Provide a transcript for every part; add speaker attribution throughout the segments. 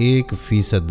Speaker 1: 1%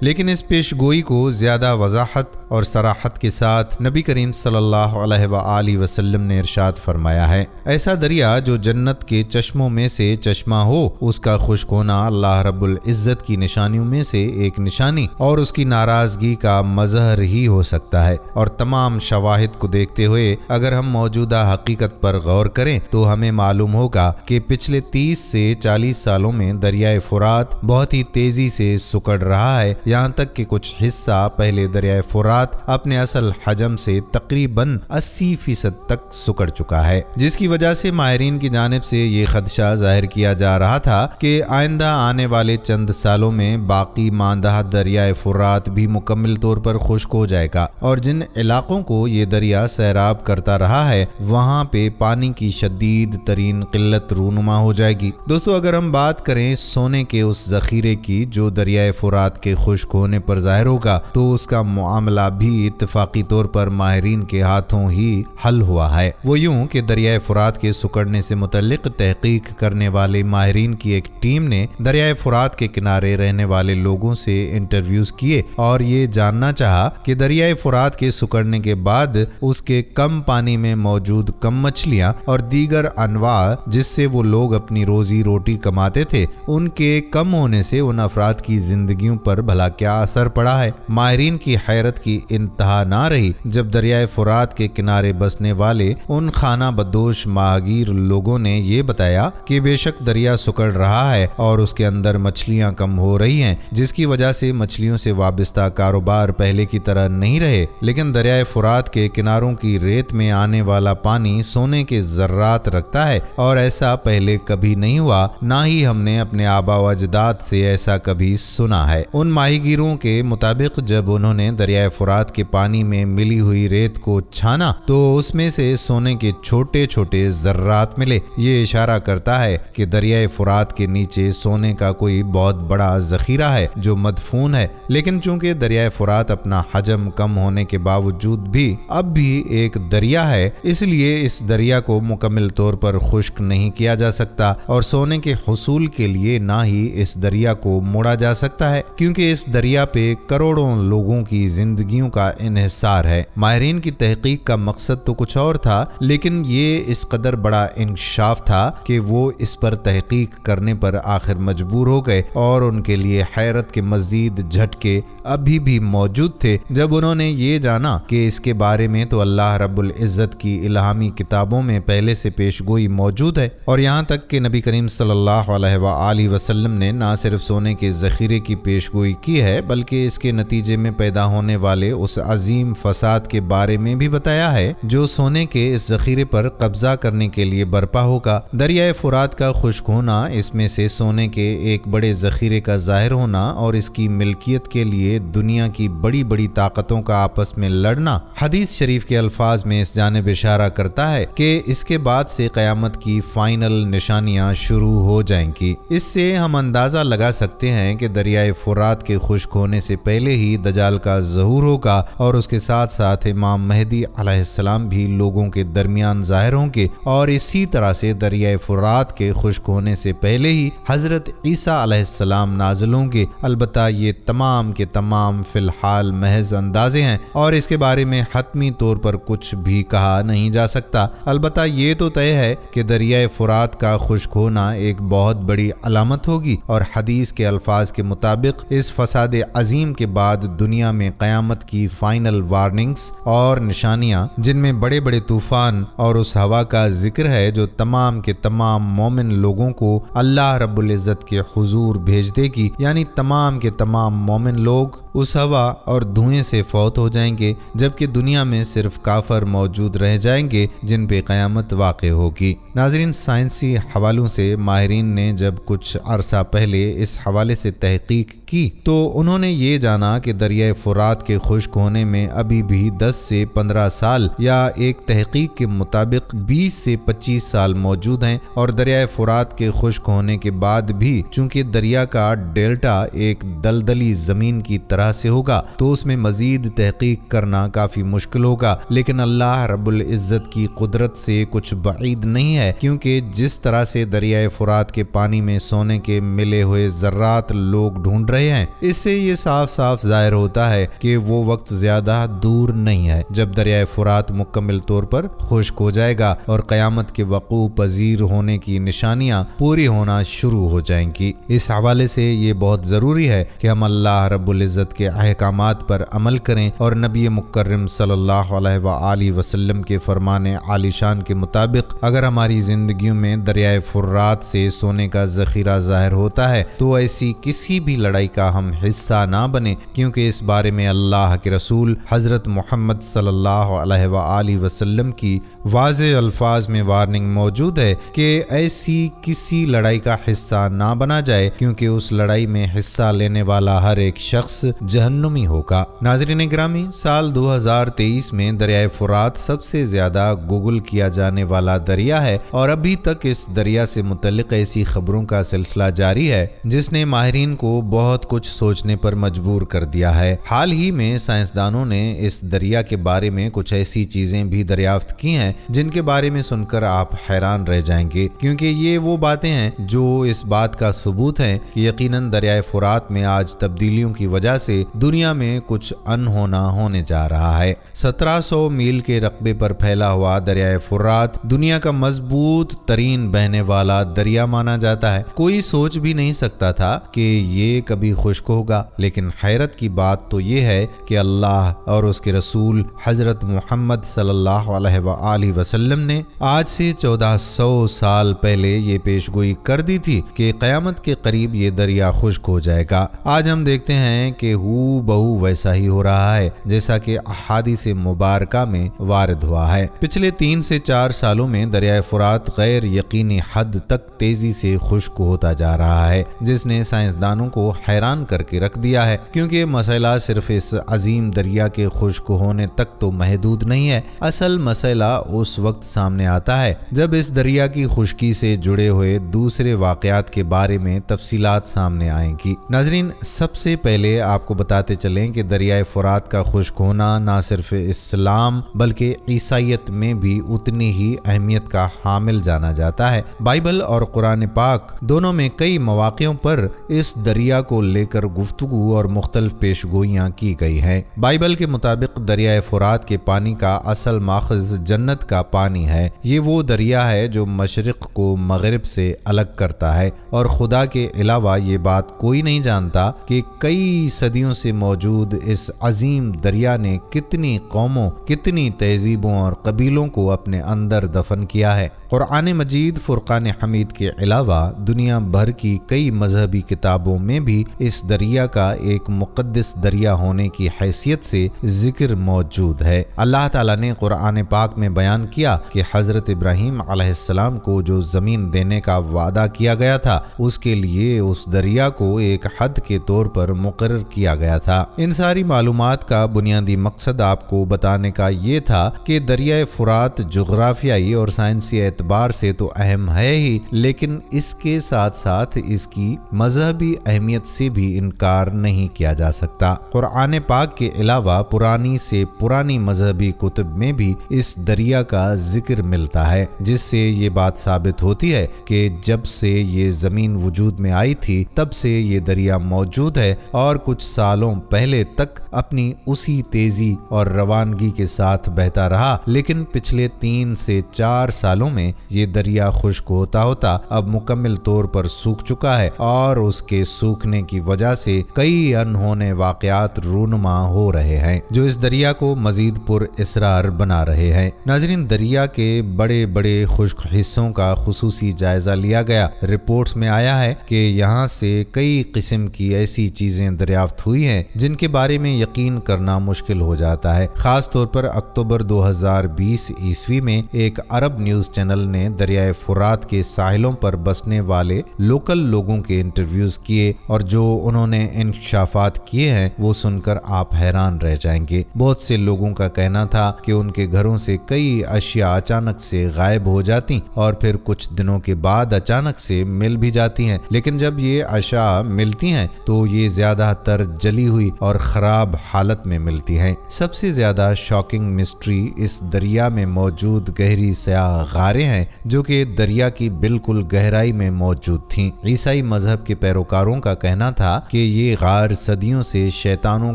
Speaker 1: لیکن اس پیش گوئی کو زیادہ وضاحت اور صراحت کے ساتھ نبی کریم صلی اللہ علیہ وآلہ وسلم نے ارشاد فرمایا ہے، ایسا دریا جو جنت کے چشموں میں سے چشمہ ہو، اس کا خشک ہونا اللہ رب العزت کی نشانیوں میں سے ایک نشانی اور اس کی ناراضگی کا مظہر ہی ہو سکتا ہے۔ اور تمام شواہد کو دیکھتے ہوئے اگر ہم موجودہ حقیقت پر غور کریں تو ہمیں معلوم ہوگا کہ پچھلے 30 سے 40 سالوں میں دریائے فرات بہت ہی تیزی سے سکڑ رہا ہے، یہاں تک کہ کچھ حصہ پہلے دریائے فرات اپنے اصل حجم سے تقریباً 80% تک سکڑ چکا ہے، جس کی وجہ سے ماہرین کی جانب سے یہ خدشہ ظاہر کیا جا رہا تھا کہ آئندہ آنے والے چند سالوں میں باقی ماندہ دریائے فرات بھی مکمل طور پر خشک ہو جائے گا، اور جن علاقوں کو یہ دریا سیراب کرتا رہا ہے وہاں پہ پانی کی شدید ترین قلت رونما ہو جائے گی۔ دوستو، اگر ہم بات کریں سونے کے اس ذخیرے کی جو دریائے فرات کے خشک ہونے پر ظاہر ہوگا، تو اس کا معاملہ بھی اتفاقی طور پر ماہرین کے ہاتھوں ہی حل ہوا ہے۔ وہ یوں کہ دریائے فرات کے سکڑنے سے متعلق تحقیق کرنے والے ماہرین کی ایک ٹیم نے دریائے فرات کے کنارے رہنے والے لوگوں سے انٹرویوز کیے اور یہ جاننا چاہا کہ دریائے فرات کے سکڑنے کے بعد اس کے کم پانی میں موجود کم مچھلیاں اور دیگر انواع جس سے وہ لوگ اپنی روزی روٹی کماتے تھے، ان کے کم ہونے سے ان افراد کی زندگیوں پر بھلا کیا اثر پڑا ہے۔ ماہرین کی حیرت کی انتہا نہ رہی جب دریائے فرات کے کنارے بسنے والے ان خانہ بدوش ماہگیر لوگوں نے یہ بتایا کہ بے شک دریا سکڑ رہا ہے اور اس کے اندر مچھلیاں کم ہو رہی ہیں، جس کی وجہ سے مچھلیوں سے وابستہ کاروبار پہلے کی طرح نہیں رہے، لیکن دریائے فرات کے کناروں کی ریت میں آنے والا پانی سونے کے ذرات رکھتا ہے، اور ایسا پہلے کبھی نہیں ہوا، نہ ہی ہم نے اپنے آبا و اجداد سے ایسا کبھی سنا ہے۔ ان ماہی گیروں کے مطابق جب انہوں نے دریائے فرات کے پانی میں ملی ہوئی ریت کو چھانا تو اس میں سے سونے کے چھوٹے چھوٹے ذرات ملے۔ یہ اشارہ کرتا ہے کہ دریائے فرات کے نیچے سونے کا کوئی بہت بڑا ذخیرہ ہے جو مدفون ہے، لیکن چونکہ دریائے فرات اپنا حجم کم ہونے کے باوجود بھی اب بھی ایک دریا ہے، اس لیے اس دریا کو مکمل طور پر خشک نہیں کیا جا سکتا، اور سونے کے حصول کے لیے نہ ہی اس دریا کو موڑا جا سکتا ہے، کیونکہ اس دریا پہ کروڑوں لوگوں کی زندگیوں کا انحصار ہے۔ ماہرین کی تحقیق کا مقصد تو کچھ اور تھا، لیکن یہ اس قدر بڑا انکشاف تھا کہ وہ اس پر تحقیق کرنے پر آخر مجبور ہو گئے، اور ان کے لیے حیرت کے مزید جھٹکے ابھی بھی موجود تھے جب انہوں نے یہ جانا کہ اس کے بارے میں تو اللہ رب العزت کی الہامی کتابوں میں پہلے سے پیش گوئی موجود ہے، اور یہاں تک کہ نبی کریم صلی اللہ علیہ وآلہ وسلم نے نہ صرف سونے کے ذخیرے کی پیش گوئی کی ہے بلکہ اس کے نتیجے میں پیدا ہونے والے اس عظیم فساد کے بارے میں بھی بتایا ہے جو سونے کے اس ذخیرے پر قبضہ کرنے کے لیے برپا ہوگا۔ دریائے فرات کا خشک ہونا، اس میں سے سونے کے ایک بڑے ذخیرے کا ظاہر ہونا اور اس کی ملکیت کے لیے دنیا کی بڑی بڑی طاقتوں کا آپس میں لڑنا، حدیث شریف کے الفاظ میں اس جانب اشارہ کرتا ہے کہ اس کے بعد سے قیامت کی فائنل نشانیاں شروع ہو جائیں گی۔ اس سے ہم اندازہ لگا سکتے ہیں کہ دریائے فرات کے خشک ہونے سے پہلے ہی دجال کا ظہور ہوگا، اور اس کے ساتھ ساتھ امام مہدی علیہ السلام بھی لوگوں کے درمیان ظاہر ہوں گے، اور اسی طرح سے دریائے فرات کے خشک ہونے سے پہلے ہی حضرت عیسیٰ علیہ السلام نازل ہوں گے۔ البتہ یہ تمام کے تمام فی الحال محض اندازے ہیں، اور اس کے بارے میں حتمی طور پر کچھ بھی کہا نہیں جا سکتا۔ البتہ یہ تو طے ہے کہ دریائے فرات کا خشک ہونا ایک بہت بڑی علامت ہوگی، اور حدیث کے الفاظ کے مطابق اس فساد عظیم کے بعد دنیا میں قیامت کی فائنل وارننگز اور نشانیاں، جن میں بڑے بڑے طوفان اور اس ہوا کا ذکر ہے جو تمام کے تمام مومن لوگوں کو اللہ رب العزت کے حضور بھیج دے گی، یعنی تمام کے تمام مومن لوگ اس ہوا اور دھوئیں سے فوت ہو جائیں گے، جبکہ دنیا میں صرف کافر موجود رہ جائیں گے جن پہ قیامت واقع ہوگی۔ ناظرین، سائنسی حوالوں سے ماہرین نے جب کچھ عرصہ پہلے اس حوالے سے تحقیق کی تو انہوں نے یہ جانا کہ دریائے فرات کے خشک ہونے میں ابھی بھی 10 سے 15 سال یا ایک تحقیق کے مطابق 20 سے 25 سال موجود ہیں، اور دریائے فرات کے خشک ہونے کے بعد بھی چونکہ دریا کا ڈیلٹا ایک دلدلی زمین کی طرح طرح سے ہوگا تو اس میں مزید تحقیق کرنا کافی مشکل ہوگا، لیکن اللہ رب العزت کی قدرت سے کچھ بعید نہیں ہے، کیونکہ جس طرح سے دریائے فرات کے پانی میں سونے کے ملے ہوئے ذرات لوگ ڈھونڈ رہے ہیں، اس سے یہ صاف صاف ظاہر ہوتا ہے کہ وہ وقت زیادہ دور نہیں ہے جب دریائے فرات مکمل طور پر خشک ہو جائے گا اور قیامت کے وقوع پذیر ہونے کی نشانیاں پوری ہونا شروع ہو جائیں گی۔ اس حوالے سے یہ بہت ضروری ہے کہ ہم اللہ رب العزت کے احکامات پر عمل کریں اور نبی مکرم صلی اللہ علیہ وآلہ وسلم کے فرمان عالی شان کے مطابق اگر ہماری زندگیوں میں دریائے فرات سے سونے کا ذخیرہ ظاہر ہوتا ہے تو ایسی کسی بھی لڑائی کا ہم حصہ نہ بنے، کیونکہ اس بارے میں اللہ کے رسول حضرت محمد صلی اللہ علیہ وآلہ وسلم کی واضح الفاظ میں وارننگ موجود ہے کہ ایسی کسی لڑائی کا حصہ نہ بنا جائے، کیونکہ اس لڑائی میں حصہ لینے والا ہر ایک شخص جہنمی ہوگا۔ ناظرین گرامی، سال 2023 میں دریائے فرات سب سے زیادہ گوگل کیا جانے والا دریا ہے، اور ابھی تک اس دریا سے متعلق ایسی خبروں کا سلسلہ جاری ہے جس نے ماہرین کو بہت کچھ سوچنے پر مجبور کر دیا ہے۔ حال ہی میں سائنسدانوں نے اس دریا کے بارے میں کچھ ایسی چیزیں بھی دریافت کی ہیں جن کے بارے میں سن کر آپ حیران رہ جائیں گے، کیونکہ یہ وہ باتیں ہیں جو اس بات کا ثبوت ہیں کہ یقیناً دریائے فرات میں آج تبدیلیوں کی وجہ سے دنیا میں کچھ انہونا ہونے جا رہا ہے۔ 1700 میل کے رقبے پر پھیلا ہوا دریائے فرات دنیا کا مضبوط ترین بہنے والا دریا مانا جاتا ہے۔ کوئی سوچ بھی نہیں سکتا تھا کہ یہ کبھی خشک ہوگا، لیکن حیرت کی بات تو یہ ہے کہ اللہ اور اس کے رسول حضرت محمد صلی اللہ علیہ وآلہ وسلم نے آج سے 1400 سال پہلے یہ پیشگوئی کر دی تھی کہ قیامت کے قریب یہ دریا خشک ہو جائے گا۔ آج ہم دیکھتے ہیں کہ ہو بہو ویسا ہی ہو رہا ہے جیسا کہ احادیث مبارکہ میں وارد ہوا ہے۔ پچھلے 3 سے 4 سالوں میں دریائے فرات غیر یقینی حد تک تیزی سے خشک ہوتا جا رہا ہے، جس نے سائنسدانوں کو حیران کر کے رکھ دیا ہے، کیونکہ مسئلہ صرف اس عظیم دریا کے خشک ہونے تک تو محدود نہیں ہے۔ اصل مسئلہ اس وقت سامنے آتا ہے جب اس دریا کی خشکی سے جڑے ہوئے دوسرے واقعات کے بارے میں تفصیلات سامنے آئیں گی۔ ناظرین، سب سے پہلے آپ کو بتاتے چلیں کہ دریائے فرات کا خشک ہونا نہ صرف اسلام بلکہ عیسائیت میں بھی اتنی ہی اہمیت کا حامل جانا جاتا ہے۔ بائبل اور قرآن پاک دونوں میں کئی مواقعوں پر اس دریا کو لے کر گفتگو اور مختلف پیشگوئیاں کی گئی ہیں۔ بائبل کے مطابق دریائے فرات کے پانی کا اصل ماخذ جنت کا پانی ہے۔ یہ وہ دریا ہے جو مشرق کو مغرب سے الگ کرتا ہے، اور خدا کے علاوہ یہ بات کوئی نہیں جانتا کہ کئی صدیوں سے موجود اس عظیم دریا نے کتنی قوموں، کتنی تہذیبوں اور قبیلوں کو اپنے اندر دفن کیا ہے۔ قرآن مجید، فرقان حمید کے علاوہ دنیا بھر کی کئی مذہبی کتابوں میں بھی اس دریا کا ایک مقدس دریا ہونے کی حیثیت سے ذکر موجود ہے۔ اللہ تعالیٰ نے قرآن پاک میں بیان کیا کہ حضرت ابراہیم علیہ السلام کو جو زمین دینے کا وعدہ کیا گیا تھا، اس کے لیے اس دریا کو ایک حد کے طور پر مقرر کیا گیا تھا۔ ان ساری معلومات کا بنیادی مقصد آپ کو بتانے کا یہ تھا کہ دریائے فرات جغرافیائی اور سائنسی اعتبار سے تو اہم ہے ہی، لیکن اس کے ساتھ ساتھ اس کی مذہبی اہمیت سے بھی انکار نہیں کیا جا سکتا۔ قرآن پاک کے علاوہ پرانی سے پرانی مذہبی کتب میں بھی اس دریا کا ذکر ملتا ہے، جس سے یہ بات ثابت ہوتی ہے کہ جب سے یہ زمین وجود میں آئی تھی تب سے یہ دریا موجود ہے، اور کچھ سالوں پہلے تک اپنی اسی تیزی اور روانگی کے ساتھ بہتا رہا، لیکن پچھلے 3 سے 4 سالوں میں یہ دریا خشک ہوتا ہوتا اب مکمل طور پر سوکھ چکا ہے، اور اس کے سوکھنے کی وجہ سے کئی انہونے واقعات رونما ہو رہے ہیں جو اس دریا کو مزید پر اسرار بنا رہے ہیں۔ ناظرین، دریا کے بڑے بڑے خشک حصوں کا خصوصی جائزہ لیا گیا۔ رپورٹس میں آیا ہے کہ یہاں سے کئی قسم کی ایسی چیزیں دریافت ہوئی ہیں جن کے بارے میں یقین کرنا مشکل ہو جاتا ہے۔ خاص طور پر اکتوبر 2020 عیسوی میں ایک عرب نیوز چینل چینل نے دریائے فرات کے ساحلوں پر بسنے والے لوکل لوگوں کے انٹرویوز کیے اور جو انہوں نے انکشافات کیے ہیں وہ سن کر آپ حیران رہ جائیں گے۔ بہت سے لوگوں کا کہنا تھا کہ ان کے گھروں سے کئی اشیاء اچانک سے غائب ہو جاتی اور پھر کچھ دنوں کے بعد اچانک سے مل بھی جاتی ہیں، لیکن جب یہ اشیاء ملتی ہیں تو یہ زیادہ تر جلی ہوئی اور خراب حالت میں ملتی ہیں۔ سب سے زیادہ شاکنگ مسٹری اس دریا میں موجود گہری سیاہ غاریں ہیں جو کہ دریا کی بالکل گہرائی میں موجود تھیں۔ عیسائی مذہب کے پیروکاروں کا کہنا تھا کہ یہ غار صدیوں سے شیطانوں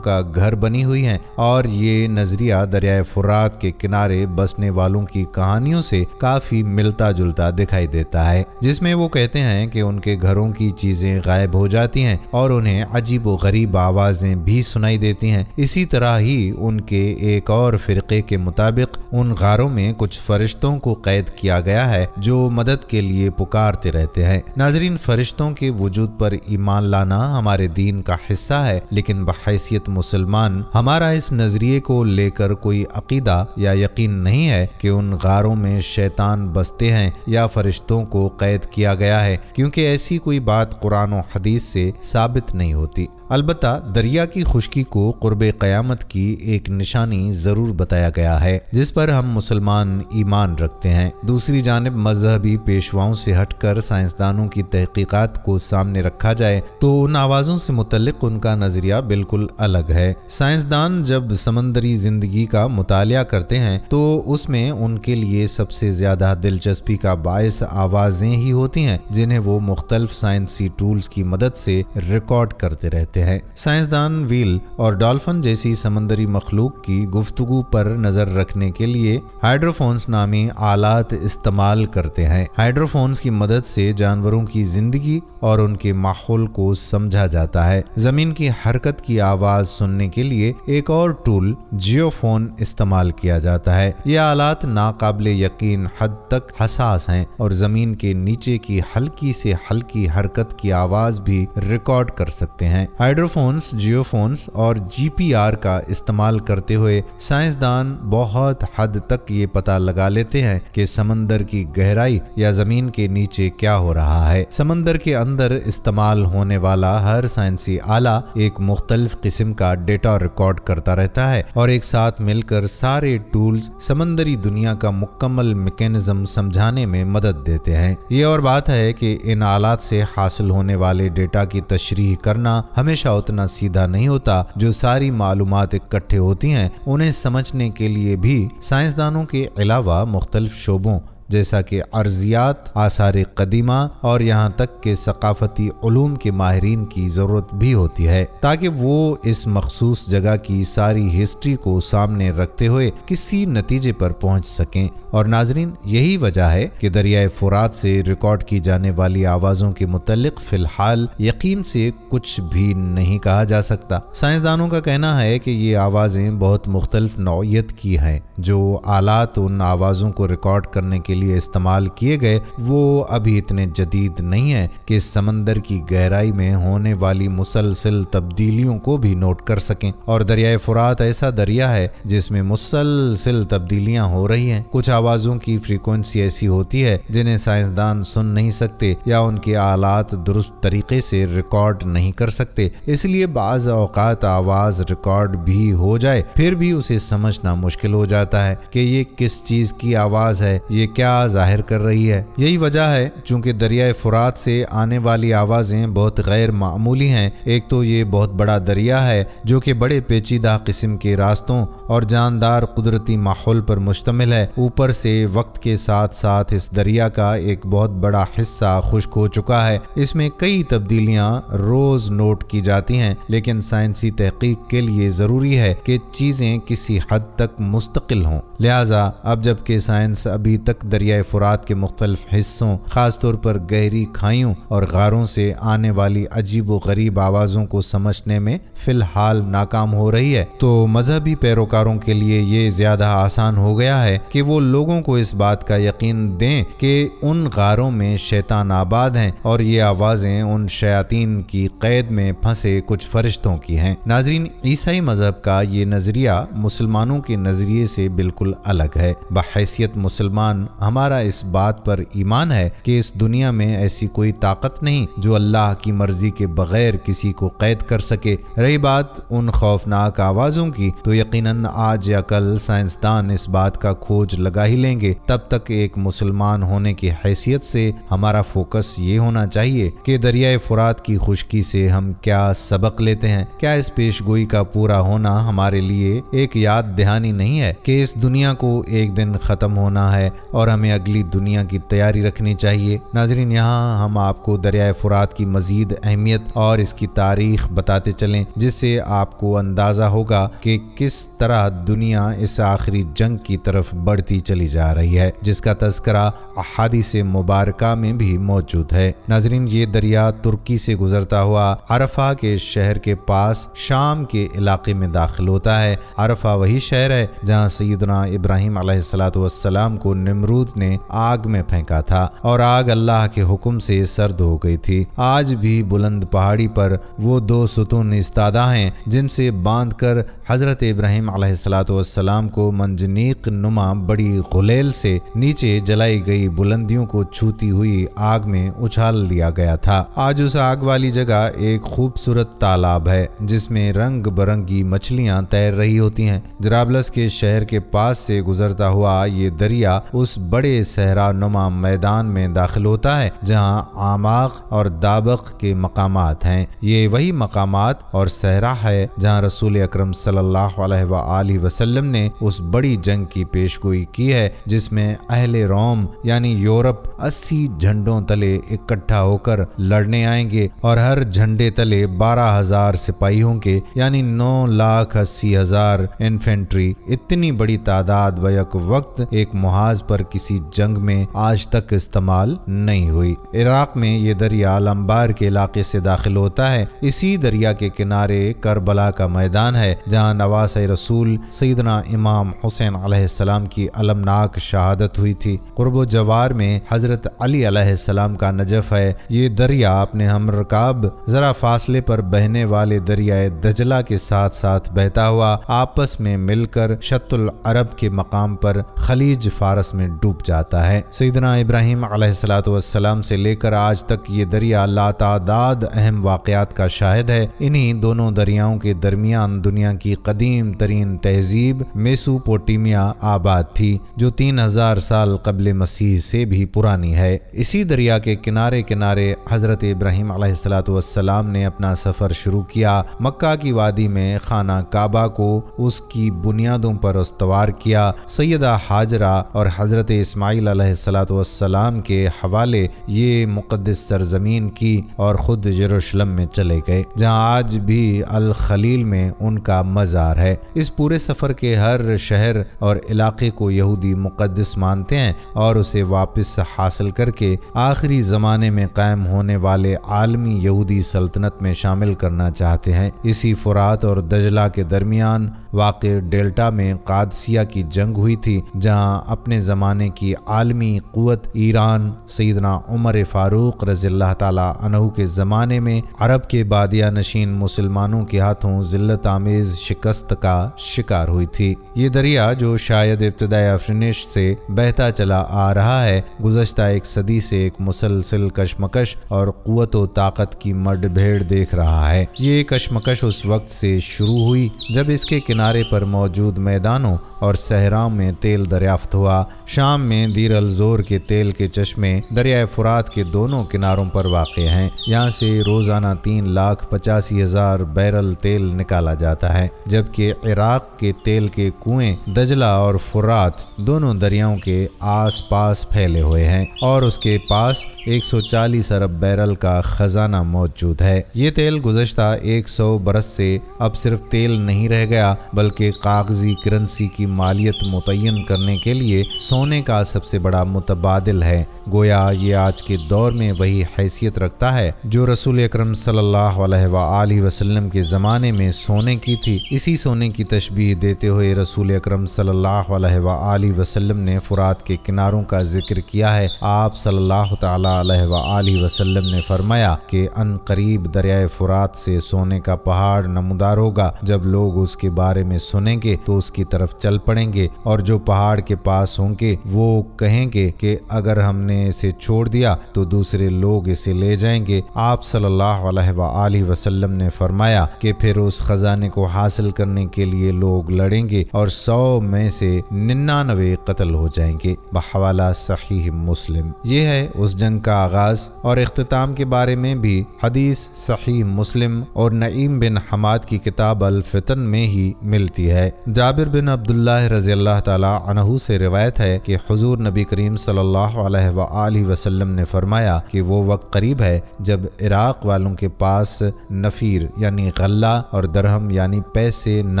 Speaker 1: کا گھر بنی ہوئی ہیں اور یہ نظریہ دریائے فرات کے کنارے بسنے والوں کی کہانیوں سے کافی ملتا جلتا دکھائی دیتا ہے، جس میں وہ کہتے ہیں کہ ان کے گھروں کی چیزیں غائب ہو جاتی ہیں اور انہیں عجیب و غریب آوازیں بھی سنائی دیتی ہیں۔ اسی طرح ہی ان کے ایک اور فرقے کے مطابق ان غاروں میں کچھ فرشتوں کو قید کیا گیا ہے جو مدد کے لیے پکارتے رہتے ہیں۔ ناظرین، فرشتوں کے وجود پر ایمان لانا ہمارے دین کا حصہ ہے، لیکن بحیثیت مسلمان ہمارا اس نظریے کو لے کر کوئی عقیدہ یا یقین نہیں ہے کہ ان غاروں میں شیطان بستے ہیں یا فرشتوں کو قید کیا گیا ہے، کیونکہ ایسی کوئی بات قرآن و حدیث سے ثابت نہیں ہوتی۔ البتہ دریا کی خشکی کو قرب قیامت کی ایک نشانی ضرور بتایا گیا ہے جس پر ہم مسلمان ایمان رکھتے ہیں۔ دوسری جانب مذہبی پیشواؤں سے ہٹ کر سائنسدانوں کی تحقیقات کو سامنے رکھا جائے تو ان آوازوں سے متعلق ان کا نظریہ بالکل الگ ہے۔ سائنسدان جب سمندری زندگی کا مطالعہ کرتے ہیں تو اس میں ان کے لیے سب سے زیادہ دلچسپی کا باعث آوازیں ہی ہوتی ہیں جنہیں وہ مختلف سائنسی ٹولز کی مدد سے ریکارڈ کرتے رہتے ہیں۔ سائنسدان ویل اور ڈالفن جیسی سمندری مخلوق کی گفتگو پر نظر رکھنے کے لیے ہائیڈروفونز نامی آلات استعمال کرتے ہیں۔ ہائیڈروفونز کی مدد سے جانوروں کی زندگی اور ان کے ماحول کو سمجھا جاتا ہے۔ زمین کی حرکت کی آواز سننے کے لیے ایک اور ٹول جیو فون استعمال کیا جاتا ہے۔ یہ آلات ناقابل یقین حد تک حساس ہیں اور زمین کے نیچے کی ہلکی سے ہلکی حرکت کی آواز بھی ریکارڈ کر سکتے ہیں۔ ہائیڈروفونز، جیو فونز اور جی پی آر کا استعمال کرتے ہوئے سائنسدان بہت حد تک یہ پتہ لگا لیتے ہیں کہ سمندر کی گہرائی یا زمین کے نیچے کیا ہو رہا ہے۔ سمندر کے اندر استعمال ہونے والا ہر سائنسی آلہ ایک مختلف قسم کا ڈیٹا ریکارڈ کرتا رہتا ہے اور ایک ساتھ مل کر سارے ٹولز سمندری دنیا کا مکمل میکینزم سمجھانے میں مدد دیتے ہیں۔ یہ اور بات ہے کہ ان آلات سے حاصل ہونے والے ڈیٹا کی تشریح کرنا ہمیشہ اتنا سیدھا نہیں ہوتا۔ جو ساری معلومات اکٹھے ہوتی ہیں انہیں سمجھنے کے لیے بھی سائنسدانوں کے علاوہ مختلف شعبوں جیسا کہ ارضیات، آثار قدیمہ اور یہاں تک کہ ثقافتی علوم کے ماہرین کی ضرورت بھی ہوتی ہے تاکہ وہ اس مخصوص جگہ کی ساری ہسٹری کو سامنے رکھتے ہوئے کسی نتیجے پر پہنچ سکیں۔ اور ناظرین، یہی وجہ ہے کہ دریائے فرات سے ریکارڈ کی جانے والی آوازوں کے متعلق فی الحال یقین سے کچھ بھی نہیں کہا جا سکتا۔ سائنسدانوں کا کہنا ہے کہ یہ آوازیں بہت مختلف نوعیت کی ہیں۔ جو آلات ان آوازوں کو ریکارڈ کرنے کے لیے استعمال کیے گئے وہ ابھی اتنے جدید نہیں ہیں کہ سمندر کی گہرائی میں ہونے والی مسلسل تبدیلیوں کو بھی نوٹ کر سکیں، اور دریائے فرات ایسا دریا ہے جس میں مسلسل تبدیلیاں ہو رہی ہیں۔ کچھ آوازوں کی فریکوینسی ایسی ہوتی ہے جنہیں سائنسدان سن نہیں سکتے یا ان کے آلات درست طریقے سے ریکارڈ نہیں کر سکتے، اس لیے بعض اوقات آواز ریکارڈ بھی ہو جائے پھر بھی اسے سمجھنا مشکل ہو جاتا ہے کہ یہ کس چیز کی آواز ہے، یہ کیا ظاہر کر رہی ہے۔ یہی وجہ ہے چونکہ دریائے فرات سے آنے والی آوازیں بہت غیر معمولی ہیں۔ ایک تو یہ بہت بڑا دریا ہے جو کہ بڑے پیچیدہ قسم کے راستوں اور جاندار قدرتی ماحول پر مشتمل ہے، اوپر سے وقت کے ساتھ ساتھ اس دریا کا ایک بہت بڑا حصہ خشک ہو چکا ہے۔ اس میں کئی تبدیلیاں روز نوٹ کی جاتی ہیں، لیکن سائنسی تحقیق کے لیے ضروری ہے کہ چیزیں کسی حد تک مستقل ہوں۔ لہٰذا اب جب کہ سائنس ابھی تک دریائے فرات کے مختلف حصوں، خاص طور پر گہری کھائیوں اور غاروں سے آنے والی عجیب و غریب آوازوں کو سمجھنے میں فی الحال ناکام ہو رہی ہے، تو مذہبی پیروکاروں کے لیے یہ زیادہ آسان ہو گیا ہے کہ وہ لوگوں کو اس بات کا یقین دیں کہ ان غاروں میں شیطان آباد ہیں اور یہ آوازیں ان شیاطین کی قید میں پھنسے کچھ فرشتوں کی ہیں۔ ناظرین، عیسائی مذہب کا یہ نظریہ مسلمانوں کے نظریے سے بالکل الگ ہے۔ بحیثیت مسلمان ہمارا اس بات پر ایمان ہے کہ اس دنیا میں ایسی کوئی طاقت نہیں جو اللہ کی مرضی کے بغیر کسی کو قید کر سکے۔ رہی بات ان خوفناک آوازوں کی، تو یقیناً آج یا کل سائنسدان اس بات کا کھوج لگا ہی لیں گے۔ تب تک ایک مسلمان ہونے کی حیثیت سے ہمارا فوکس یہ ہونا چاہیے کہ دریائے فرات کی خشکی سے ہم کیا سبق لیتے ہیں۔ کیا اس پیش گوئی کا پورا ہونا ہمارے لیے ایک یاد دہانی نہیں ہے کہ اس دنیا کو ایک دن ختم ہونا ہے اور ہمیں اگلی دنیا کی تیاری رکھنی چاہیے؟ ناظرین، یہاں ہم آپ کو دریائے فرات کی مزید اہمیت اور اس کی تاریخ بتاتے چلیں، جس سے آپ کو اندازہ ہوگا کہ کس طرح دنیا اس آخری جنگ کی طرف بڑھتی چلی جا رہی ہے، جس کا تذکرہ احادیث مبارکہ میں بھی موجود ہے۔ ناظرین، یہ دریا ترکی سے گزرتا ہوا عرفہ کے شہر کے پاس شام کے علاقے میں داخل ہوتا ہے۔ عرفہ وہی شہر ہے جہاں سیدنا ابراہیم علیہ السلام کو نمرود نے آگ میں پھینکا تھا اور آگ اللہ کے حکم سے سرد ہو گئی تھی۔ آج بھی بلند پہاڑی پر وہ دو ستون استادہ ہیں جن سے باندھ کر حضرت ابراہیم علیہ السلام کو منجنیق نما بڑی غلیل سے نیچے جلائی گئی بلندیوں کو چھوتی ہوئی آگ میں اچھال دیا گیا تھا۔ آج اس آگ والی جگہ ایک خوبصورت تالاب ہے جس میں رنگ برنگی مچھلیاں تیر رہی ہوتی ہیں۔ جرابلس کے شہر کے پاس سے گزرتا ہوا یہ دریا اس بڑے صحرا نما میدان میں داخل ہوتا ہے جہاں آماق اور دابق کے مقامات ہیں۔ یہ وہی مقامات اور صحرا ہے جہاں رسول اکرم صلی اللہ علیہ وآلہ وسلم نے اس بڑی جنگ کی پیش گوئی کی ہے جس میں اہل روم یعنی یورپ 80 جھنڈوں تلے اکٹھا ہو کر لڑنے آئیں گے اور ہر جھنڈے تلے 12,000 سپاہیوں کے یعنی 9,80,000 انفینٹری۔ اتنی بڑی تعداد بیک وقت ایک محاذ پر کسی جنگ میں آج تک استعمال نہیں ہوئی۔ عراق میں یہ دریا لمبار کے علاقے سے داخل ہوتا ہے۔ اسی دریا کے کنارے کربلا کا میدان ہے جہاں نواسۂ رسول سیدنا امام حسین علیہ السلام کی المناک شہادت ہوئی تھی۔ قرب و جوار میں حضرت علی علیہ السلام کا نجف ہے۔ یہ دریا اپنے ہم رکاب ذرا فاصلے پر بہنے والے دریائے دجلہ کے ساتھ ساتھ بہتا ہوا آپس میں مل کر شط العرب کے مقام پر خلیج فارس میں ڈوب جاتا ہے۔ سیدنا ابراہیم علیہ السلام سے لے کر آج تک یہ دریا لاتعداد اہم واقعات کا شاہد ہے۔ انہی دونوں دریاؤں کے درمیان دنیا کی قدیم ترین تہذیب میسوپوٹیمیا آباد تھی جو 3000 سال قبل مسیح سے بھی پرانی ہے۔ اسی دریا کے کنارے کنارے حضرت ابراہیم علیہ السلام نے اپنا سفر شروع کیا۔ مکہ کی وادی میں خانہ کعبہ کو اس کی بنیادوں پر استوار کیا۔ سیدہ حاجرہ اور حضرت اسماعیل علیہ السلام کے حوالے یہ مقدس سرزمین کی اور خود یروشلم میں چلے گئے جہاں آج بھی الخلیل میں ان کا مزار ہے۔ اس پورے سفر کے ہر شہر اور علاقے کو یہودی مقدس مانتے ہیں اور اسے واپس حاصل کر کے آخری زمانے میں قائم ہونے والے عالمی یہودی سلطنت میں شامل کرنا چاہتے ہیں۔ اسی فرات اور دجلہ کے درمیان واقع ڈیلٹا میں قادسیہ کی جنگ ہوئی تھی جہاں اپنے زمانے کی عالمی قوت ایران سیدنا عمر فاروق رضی اللہ تعالی عنہ کے زمانے میں عرب کے بادیہ نشین مسلمانوں کے ہاتھوں ذلت آمیز شکست کا شکار ہوئی تھی۔ یہ دریا جو شاید ابتدائی افرینش سے بہتا چلا آ رہا ہے، گزشتہ ایک صدی سے ایک مسلسل کشمکش اور قوت و طاقت کی مڈ بھیڑ دیکھ رہا ہے۔ یہ کشمکش اس وقت سے شروع ہوئی جب اس کے کنارے پر موجود میدانوں اور صحراؤں میں تیل دریافت ہوا۔ شام میں دیر الزور کے تیل کے چشمے دریائے فرات کے دونوں کناروں پر واقع ہیں۔ یہاں سے روزانہ 3,85,000 بیرل تیل نکالا جاتا ہے، جبکہ عراق کے تیل کے کنویں دجلہ اور فرات دونوں دریاؤں کے آس پاس پھیلے ہوئے ہیں اور اس کے پاس 140 ارب بیرل کا خزانہ موجود ہے۔ یہ تیل گزشتہ 100 برس سے اب صرف تیل نہیں رہ گیا بلکہ کاغذی کرنسی کی مالیت متعین کرنے کے لیے سونے کا سب سے بڑا متبادل ہے۔ گویا یہ آج کے دور میں وہی حیثیت رکھتا ہے جو رسول اکرم صلی اللہ علیہ وآلہ وسلم کے زمانے میں سونے کی تھی۔ اسی سونے کی تشبیہ دیتے ہوئے رسول اکرم صلی اللہ علیہ وآلہ وسلم نے فرات کے کناروں کا ذکر کیا ہے۔ آپ صلی اللہ تعالی علیہ وآلہ وسلم نے فرمایا کہ ان قریب دریائے فرات سے سونے کا پہاڑ نمودار ہوگا، جب لوگ اس کے بارے میں سنیں گے تو اس کی طرف چل پڑیں گے، اور جو پہاڑ کے پاس ہوں گے وہ کہیں گے کہ اگر ہم نے اسے چھوڑ دیا تو دوسرے لوگ اسے لے جائیں گے۔ آپ صلی اللہ علیہ وآلہ وسلم نے فرمایا کہ پھر اس خزانے کو حاصل کرنے کے لیے لوگ لڑیں گے اور 100 میں سے 99 قتل ہو جائیں گے۔ بحوالہ صحیح مسلم۔ یہ ہے اس جنگ کا آغاز اور اختتام کے بارے میں بھی حدیث صحیح مسلم اور نعیم بن حماد کی کتاب الفتن میں ہی ملتی ہے۔ جابر بن عبداللہ رضی اللہ تعالی عنہ سے روایت ہے کہ حضور نبی کریم صلی اللہ علیہ وآلہ وسلم نے فرمایا کہ وہ وقت قریب ہے جب عراق والوں کے پاس نفیر یعنی غلہ اور درہم یعنی پیسے نہ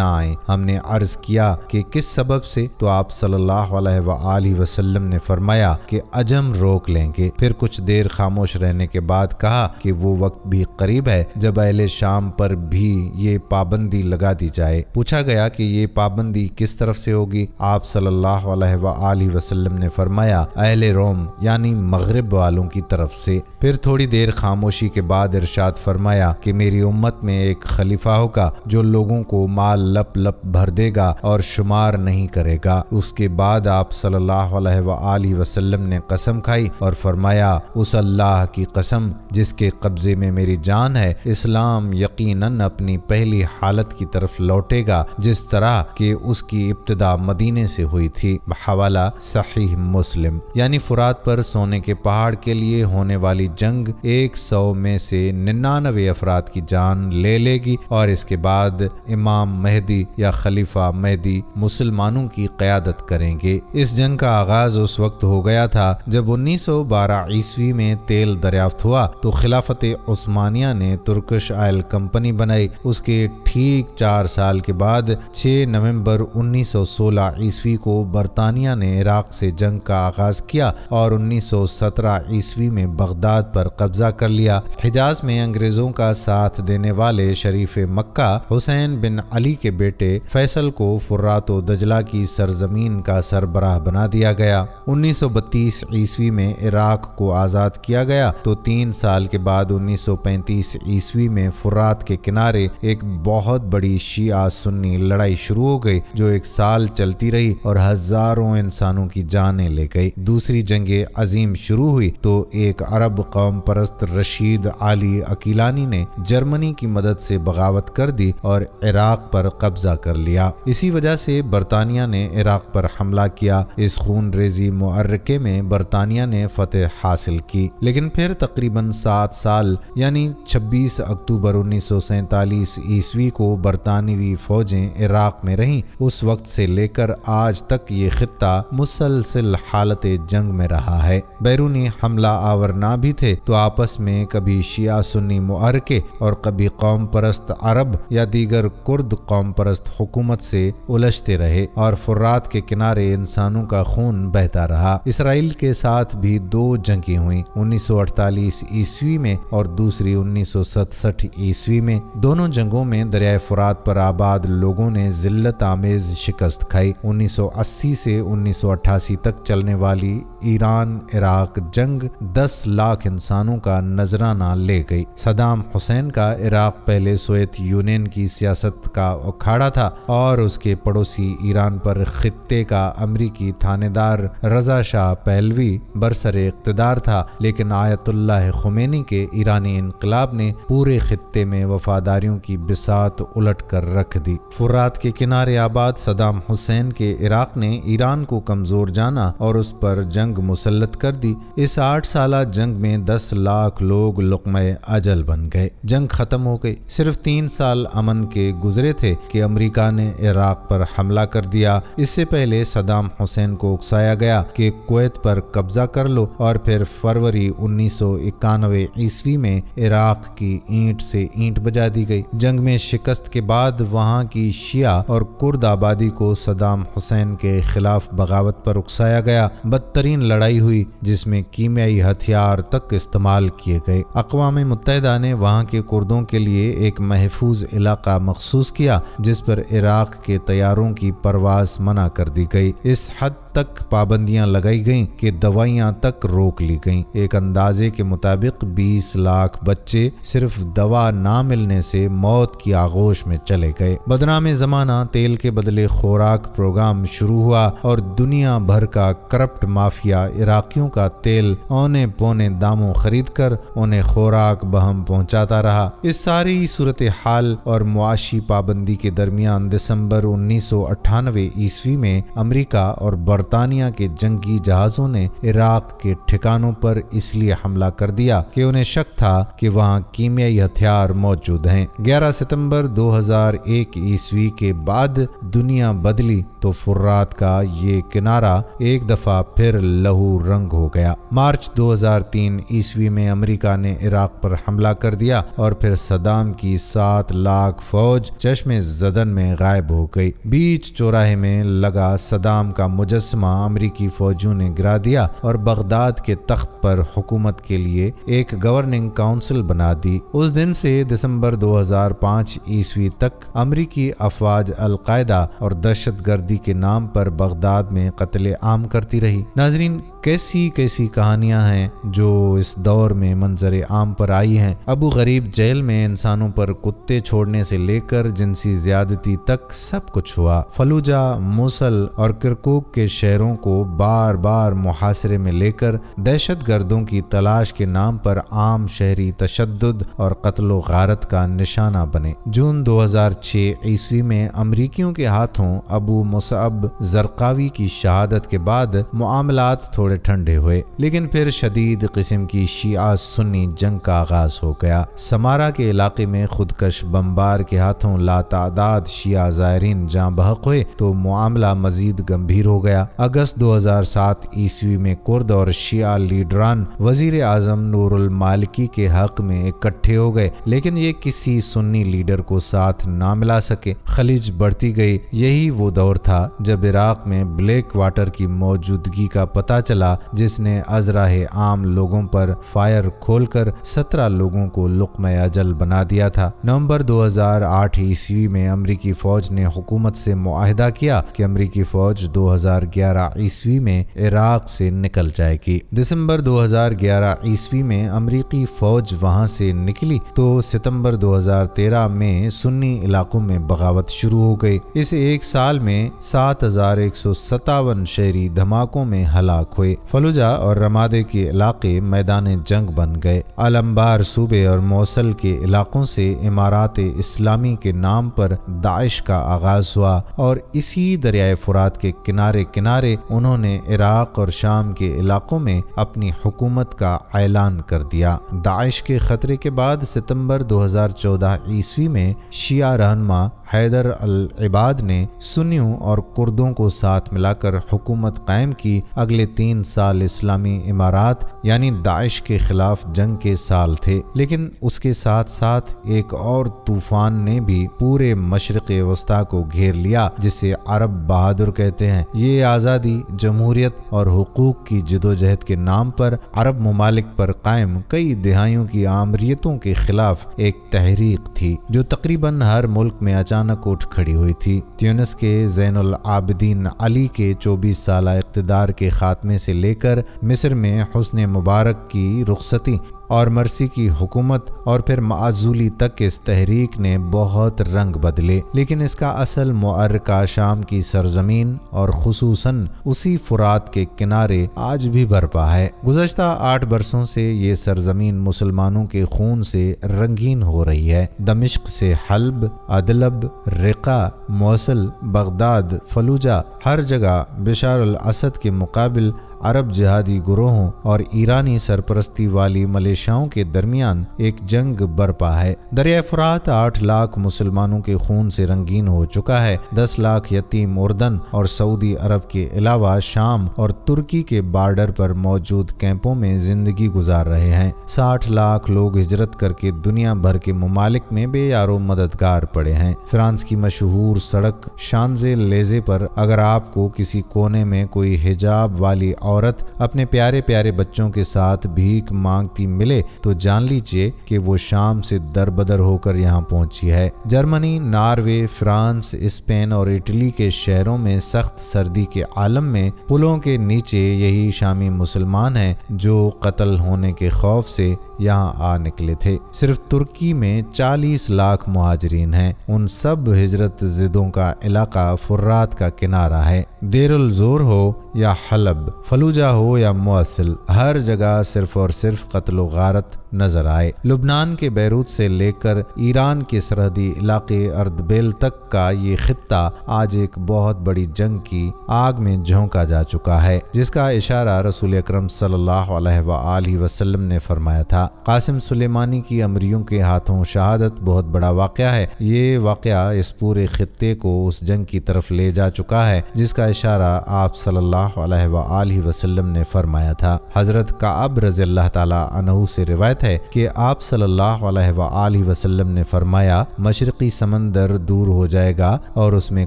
Speaker 1: آئیں۔ ہم نے عرض کیا کہ کس سبب سے؟ تو آپ صلی اللہ علیہ وآلہ وسلم نے فرمایا کہ عجم روک لیں گے۔ پھر کچھ دیر خاموش رہنے کے بعد کہا کہ وہ وقت بھی قریب ہے جب اہل شام پر بھی یہ پابندی لگا دی جائے۔ پوچھا گیا کہ یہ پابندی کس طرف سے ہوگی؟ آپ صلی اللہ علیہ وآلہ وسلم نے فرمایا اہل روم یعنی مغرب والوں کی طرف سے۔ پھر تھوڑی دیر خاموشی کے بعد ارشاد فرمایا کہ میری امت میں ایک خلیفہ ہوگا جو لوگوں کو مال لپ لپ بھر دے گا اور شمار نہیں کرے گا۔ اس کے بعد آپ صلی اللہ علیہ وآلہ وسلم نے قسم کھائی اور فرمایا اس اللہ کی قسم جس کے قبضے میں میری جان ہے، اسلام یقیناً اپنی پہلی حالت کی طرف لوٹے گا جس طرح کہ اس کی ابتدا مدینے سے ہوئی تھی۔ بحوالہ صحیح مسلم۔ یعنی فرات پر سونے کے پہاڑ کے لیے ہونے والی جنگ 100 میں سے 99 افراد کی جان لے لے گی، اور اس کے بعد امام مہدی یا خلیفہ مہدی مسلمانوں کی قیادت کریں گے۔ اس جنگ کا آغاز اس وقت ہو گیا تھا جب 1912 عیسوی میں تیل دریافت ہوا تو خلافت عثمانیہ نے ترکش آئل کمپنی بنائی۔ اس کے ٹھیک 4 سال کے بعد 6 نومبر 1916 عیسوی کو برطانیہ نے عراق سے جنگ کا آغاز کیا اور 1917 عیسوی میں بغداد پر قبضہ کر لیا۔ حجاز میں انگریزوں کا ساتھ دینے والے شریف مکہ حسین بن علی کے بیٹے فیصل کو فرات و دجلہ کی سرزمین کا سربراہ بنا دیا گیا۔ 1932 عیسوی میں عراق کو آزاد کیا گیا تو 3 سال کے بعد 1935 عیسوی میں فرات کے کنارے ایک بہت بڑی شیعہ سنی لڑائی شروع ہو گئی جو 1 سال چلتی رہی اور ہزاروں انسانوں کی جانیں لے گئی۔ دوسری جنگ عظیم شروع ہوئی تو ایک عرب قوم پرست رشید علی عقیلانی نے جرمنی کی مدد سے بغاوت کر دی اور عراق پر قبضہ کر لیا۔ اسی وجہ سے برطانیہ نے عراق پر حملہ کیا۔ اس خون ریزی معرکے میں برطانیہ نے فتح حاصل کی، لیکن پھر تقریباً 7 سال یعنی 26 اکتوبر 1947 عیسوی کو برطانوی فوجیں عراق میں رہیں۔ اس وقت سے لے کر آج تک یہ خطہ مسلسل حالت جنگ میں رہا ہے۔ بیرونی حملہ آور نہ بھی تھے تو آپس میں کبھی شیعہ سنی معرکے اور کبھی قوم پرست عرب یا دیگر کرد قوم پرست حکومت سے الجھتے رہے اور فرات کے کنارے انسانوں کا خون بہتا رہا۔ اسرائیل کے ساتھ بھی 2 جنگیں ہوئیں، 1948 عیسوی میں اور دوسری 1967 عیسوی میں۔ دونوں جنگوں میں دریائے فرات پر آباد لوگوں نے ذلت آمیز شکست کھائی۔ 1980 سے 1988 تک چلنے والی ایران عراق جنگ 10 لاکھ انسانوں کا نذرانہ لے گئی۔ صدام حسین کا عراق پہلے سوویت یونین کی سیاست کا اکھاڑا تھا اور اس کے پڑوسی ایران پر خطے کا امریکی تھانے دار رضا شاہ پہلوی برسر اقتدار تھا، لیکن آیت اللہ خمینی کے ایرانی انقلاب نے پورے خطے میں وفاداریوں کی بساط الٹ کر رکھ دی۔ فرات کے کنارے آباد صدام حسین کے عراق نے ایران کو کمزور جانا اور اس پر جنگ مسلط کر دی۔ اس 8 سالہ جنگ میں 10 لاکھ لوگ لقمہ اجل بن گئے۔ جنگ ختم ہو گئی۔ صرف 3 سال امن کے گزرے تھے کہ امریکہ نے عراق پر حملہ کر دیا۔ اس سے پہلے صدام حسین کو اکسایا گیا کہ کویت پر قبضہ کر لو، اور پھر فروری 1991 عیسوی میں عراق کی اینٹ سے اینٹ بجا دی گئی۔ جنگ میں شکست کے بعد وہاں کی شیعہ اور کرد آبادی کو صدام حسین کے خلاف بغاوت پر اکسایا گیا۔ بدترین لڑائی ہوئی جس میں کیمیائی ہتھیار تک استعمال کیے گئے۔ اقوام متحدہ نے وہاں کے کردوں کے لیے ایک محفوظ علاقہ مخصوص کیا جس پر عراق کے طیاروں کی پرواز منع کر دی گئی۔ اس حد تک پابندیاں لگائی گئیں کہ دوائیاں تک روک لی گئیں۔ ایک اندازے کے مطابق 20 لاکھ بچے صرف دوا نہ ملنے سے موت کی آغوش میں چلے گئے۔ بدنام زمانہ تیل کے بدلے خوراک پروگرام شروع ہوا اور دنیا بھر کا کرپٹ مافیا عراقیوں کا تیل اونے پونے داموں خرید کر انہیں خوراک بہم پہنچاتا رہا۔ اس ساری صورتحال اور معاشی پابندی کے درمیان دسمبر 1998 عیسوی میں امریکہ اور برطانیہ کے جنگی جہازوں نے عراق کے ٹھکانوں پر اس لیے حملہ کر دیا کہ انہیں شک تھا کہ وہاں کیمیائی ہتھیار موجود ہیں۔ 11 ستمبر 2001 عیسوی کے بعد دنیا بدلی تو فرات کا یہ کنارہ ایک دفعہ پھر لہو رنگ ہو گیا۔ مارچ 2003 عیسوی میں امریکہ نے عراق پر حملہ کر دیا اور پھر صدام کی 7 لاکھ فوج چشم زدن میں غائب ہو گئی۔ بیچ چوراہے میں لگا صدام کا مجسمہ امریکی فوجیوں نے گرا دیا اور بغداد کے تخت پر حکومت کے لیے ایک گورننگ کونسل بنا دی۔ اس دن سے دسمبر 2005 عیسوی تک امریکی افواج القاعدہ اور دہشت گردی کے نام پر بغداد میں قتل عام کرتی رہی۔ ناظرین، کیسی کہانیاں ہیں جو اس دور میں منظر عام پر آئی ہیں۔ ابو غریب جیل میں انسانوں پر کتے چھوڑنے سے لے کر جنسی زیادتی تک سب کچھ ہوا۔ فلوجہ، موصل اور کرکوک کے شہروں کو بار بار محاصرے میں لے کر دہشت گردوں کی تلاش کے نام پر عام شہری تشدد اور قتل و غارت کا نشانہ بنے۔ جون 2006 عیسوی میں امریکیوں کے ہاتھوں ابو مصعب زرقاوی کی شہادت کے بعد معاملات تھوڑے ٹھنڈے ہوئے، لیکن پھر شدید قسم کی شیعہ سنی جنگ کا آغاز ہو گیا۔ سمارا کے علاقے میں خودکش بمبار کے ہاتھوں لاتعداد شیعہ زائرین جاں بحق ہوئے تو معاملہ مزید گمبھیر ہو گیا۔ اگست 2007 عیسوی میں کرد اور شیعہ لیڈران وزیر اعظم نور المالکی کے حق میں اکٹھے ہو گئے، لیکن یہ کسی سنی لیڈر کو ساتھ نہ ملا سکے۔ خلیج بڑھتی گئی۔ یہی وہ دور تھا جب عراق میں بلیک واٹر کی موجودگی کا پتہ چلا، جس نے ازراہ عام لوگوں پر فائر کھول کر 17 لوگوں کو لقمہ اجل بنا دیا تھا۔ نومبر 2008 عیسوی میں امریکی فوج نے حکومت سے معاہدہ کیا کہ امریکی فوج 2011 عیسوی میں عراق سے نکل جائے گی۔ دسمبر 2011 عیسوی میں امریکی فوج وہاں سے نکلی تو ستمبر 2013 میں سنی علاقوں میں بغاوت شروع ہو گئی۔ اس ایک سال میں 7157 شہری دھماکوں میں ہلاک ہوئے۔ فلوجہ اور رمادے کے علاقے میدان جنگ بن گئے۔ الانبار صوبے اور موصل کے علاقوں سے امارات اسلامی کے نام پر داعش کا آغاز ہوا اور اسی دریائے فرات کے کنارے کنارے انہوں نے عراق اور شام کے علاقوں میں اپنی حکومت کا اعلان کر دیا۔ داعش کے خطرے کے بعد ستمبر 2014 عیسوی میں شیعہ رہنما حیدر العباد نے سنیوں اور کردوں کو ساتھ ملا کر حکومت قائم کی۔ اگلے 3 سال اسلامی امارات یعنی داعش کے خلاف جنگ کے سال تھے، لیکن اس کے ساتھ ساتھ ایک اور طوفان نے بھی پورے مشرق وسطیٰ کو گھیر لیا، جسے عرب بہادر کہتے ہیں۔ یہ آزادی، جمہوریت اور حقوق کی جدوجہد کے نام پر عرب ممالک پر قائم کئی دہائیوں کی آمریتوں کے خلاف ایک تحریک تھی جو تقریباً ہر ملک میں اچانک اٹھ کھڑی ہوئی تھی۔ تیونس کے زین العابدین علی کے 24 سالہ اقتدار کے خاتمے سے لے کر مصر میں حسن مبارک کی رخصتی اور مرسی کی حکومت اور پھر معزولی تک اس تحریک نے بہت رنگ بدلے، لیکن اس کا اصل محرکہ شام کی سرزمین اور خصوصاً اسی فرات کے کنارے آج بھی برپا ہے۔ گزشتہ 8 برسوں سے یہ سرزمین مسلمانوں کے خون سے رنگین ہو رہی ہے۔ دمشق سے حلب، ادلب، رقہ، موصل، بغداد، فلوجہ، ہر جگہ بشار الاسد کے مقابل عرب جہادی گروہوں اور ایرانی سرپرستی والی ملیشیاؤں کے درمیان ایک جنگ برپا ہے۔ دریائے فرات 8 لاکھ مسلمانوں کے خون سے رنگین ہو چکا ہے۔ 10 لاکھ یتیم اردن اور سعودی عرب کے علاوہ شام اور ترکی کے بارڈر پر موجود کیمپوں میں زندگی گزار رہے ہیں۔ 60 لاکھ لوگ ہجرت کر کے دنیا بھر کے ممالک میں بے یار و مددگار پڑے ہیں۔ فرانس کی مشہور سڑک شانزے لیزے پر اگر آپ کو کسی کونے میں کوئی حجاب والی عورت اپنے پیارے پیارے بچوں کے ساتھ بھیک مانگتی مل ملے تو جان لیجئے کہ وہ شام سے دربدر ہو کر یہاں پہنچی ہے۔ جرمنی، ناروے، فرانس، اسپین اور اٹلی کے شہروں میں سخت سردی کے عالم میں پلوں کے نیچے یہی شامی مسلمان ہیں جو قتل ہونے کے خوف سے یہاں آ نکلے تھے۔ صرف ترکی میں 40 لاکھ مہاجرین ہیں۔ ان سب ہجرت زدوں کا علاقہ فرات کا کنارہ ہے۔ دیر الزور ہو یا حلب، فلوجہ ہو یا موصل، ہر جگہ صرف اور صرف قتل و غارت نظر آئے۔ لبنان کے بیروت سے لے کر ایران کے سرحدی علاقے اردبیل تک کا یہ خطہ آج ایک بہت بڑی جنگ کی آگ میں جھونکا جا چکا ہے، جس کا اشارہ رسول اکرم صلی اللہ علیہ وآلہ وسلم نے فرمایا تھا۔ قاسم سلیمانی کی امریوں کے ہاتھوں شہادت بہت بڑا واقعہ ہے۔ یہ واقعہ اس پورے خطے کو اس جنگ کی طرف لے جا چکا ہے جس کا اشارہ آپ صلی اللہ علیہ وآلہ وسلم نے فرمایا تھا۔ حضرت کعب رضی اللہ تعالی عنہ سے روایت ہے کہ آپ صلی اللہ علیہ وآلہ وسلم نے فرمایا، مشرقی سمندر دور ہو جائے گا اور اس میں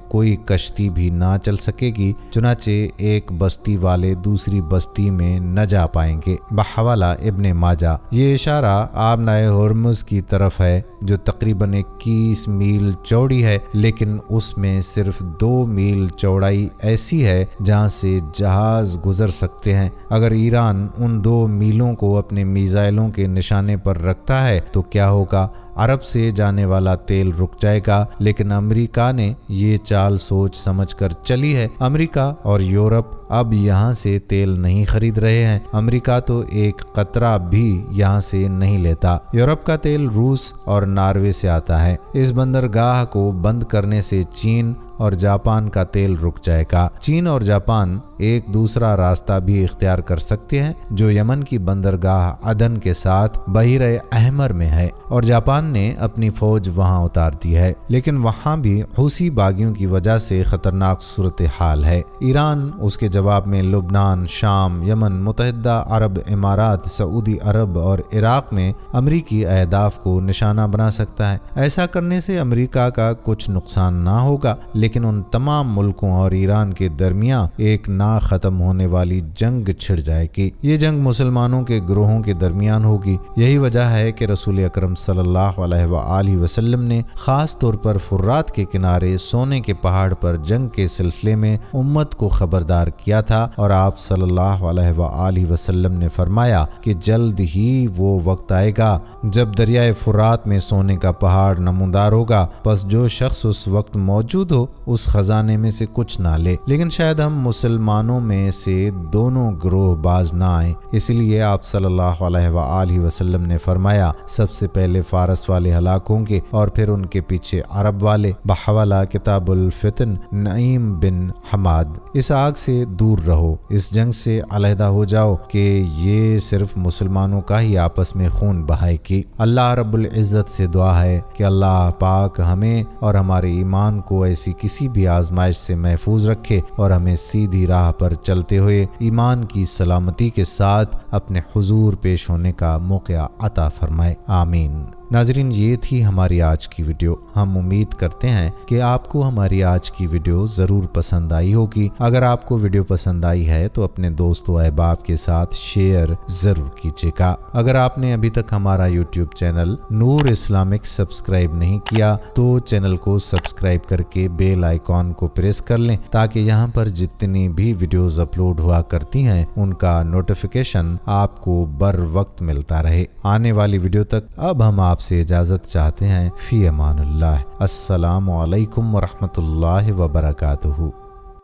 Speaker 1: کوئی کشتی بھی نہ چل سکے گی، چنانچہ ایک بستی والے دوسری بستی میں نہ جا پائیں گے۔ بحوالہ ابن ماجہ۔ یہ اشارہ آبنائے ہرمز کی طرف ہے جو تقریباً 21 میل چوڑی ہے، لیکن اس میں صرف 2 میل چوڑائی ایسی ہے جہاں سے جہاز گزر سکتے ہیں۔ اگر ایران ان 2 میلوں کو اپنے میزائلوں کے نشانے پر رکھتا ہے تو کیا ہوگا؟ عرب سے جانے والا تیل رک جائے گا، لیکن امریکہ نے یہ چال سوچ سمجھ کر چلی ہے۔ امریکہ اور یورپ اب یہاں سے تیل نہیں خرید رہے ہیں۔ امریکہ تو ایک قطرہ بھی یہاں سے نہیں لیتا۔ یورپ کا تیل روس اور ناروے سے آتا ہے۔ اس بندرگاہ کو بند کرنے سے چین اور جاپان کا تیل رک جائے گا۔ چین اور جاپان ایک دوسرا راستہ بھی اختیار کر سکتے ہیں جو یمن کی بندرگاہ عدن کے ساتھ بحیرہ احمر میں ہے، اور جاپان نے اپنی فوج وہاں اتار دی ہے، لیکن وہاں بھی حوثی باغیوں کی وجہ سے خطرناک صورتحال ہے۔ ایران اس کے جواب میں لبنان، شام، یمن، متحدہ عرب امارات، سعودی عرب اور عراق میں امریکی اہداف کو نشانہ بنا سکتا ہے۔ ایسا کرنے سے امریکہ کا کچھ نقصان نہ ہوگا، لیکن ان تمام ملکوں اور ایران کے درمیان ایک نہ ختم ہونے والی جنگ چھڑ جائے گی۔ یہ جنگ مسلمانوں کے گروہوں کے درمیان ہوگی۔ یہی وجہ ہے کہ رسول اکرم صلی اللہ علیہ وآلہ وسلم نے خاص طور پر فرات کے کنارے سونے کے پہاڑ پر جنگ کے سلسلے میں امت کو خبردار کیا تھا، اور آپ صلی اللہ علیہ وآلہ وسلم نے فرمایا کہ جلد ہی وہ وقت آئے گا جب دریائے فرات میں سونے کا پہاڑ نمودار ہوگا، پس جو شخص اس وقت موجود ہو اس خزانے میں سے کچھ نہ لے۔ لیکن شاید ہم مسلمانوں میں سے دونوں گروہ باز نہ آئیں، اس لیے آپ صلی اللہ علیہ وآلہ وسلم نے فرمایا، سب سے پہلے فارس والے ہلاک ہوں گے اور پھر ان کے پیچھے عرب والے۔ بحوالہ کتاب الفتن، نعیم بن حماد۔ اس آگ سے دور رہو، اس جنگ سے علیحدہ ہو جاؤ کہ یہ صرف مسلمانوں کا ہی آپس میں خون بہائے گی۔ اللہ رب العزت سے دعا ہے کہ اللہ پاک ہمیں اور ہمارے ایمان کو ایسی کسی بھی آزمائش سے محفوظ رکھے اور ہمیں سیدھی راہ پر چلتے ہوئے ایمان کی سلامتی کے ساتھ اپنے حضور پیش ہونے کا موقع عطا فرمائے، آمین۔ ناظرین، یہ تھی ہماری آج کی ویڈیو۔ ہم امید کرتے ہیں کہ آپ کو ہماری آج کی ویڈیو ضرور پسند آئی ہوگی۔ اگر آپ کو ویڈیو پسند آئی ہے تو اپنے دوست و احباب کے ساتھ شیئر ضرور کیجیے گا۔ اگر آپ نے ابھی تک ہمارا یوٹیوب چینل نور اسلامک سبسکرائب نہیں کیا تو چینل کو سبسکرائب کر کے بیل آئیکن کو پریس کر لیں تاکہ یہاں پر جتنی بھی ویڈیوز اپلوڈ ہوا کرتی ہیں ان کا نوٹیفیکیشن آپ کو بر وقت ملتا رہے۔ آنے والی ویڈیو تک اب ہم آپ سے اجازت چاہتے ہیں۔ فی امان اللہ۔ السلام علیکم ورحمۃ اللہ وبرکاتہ۔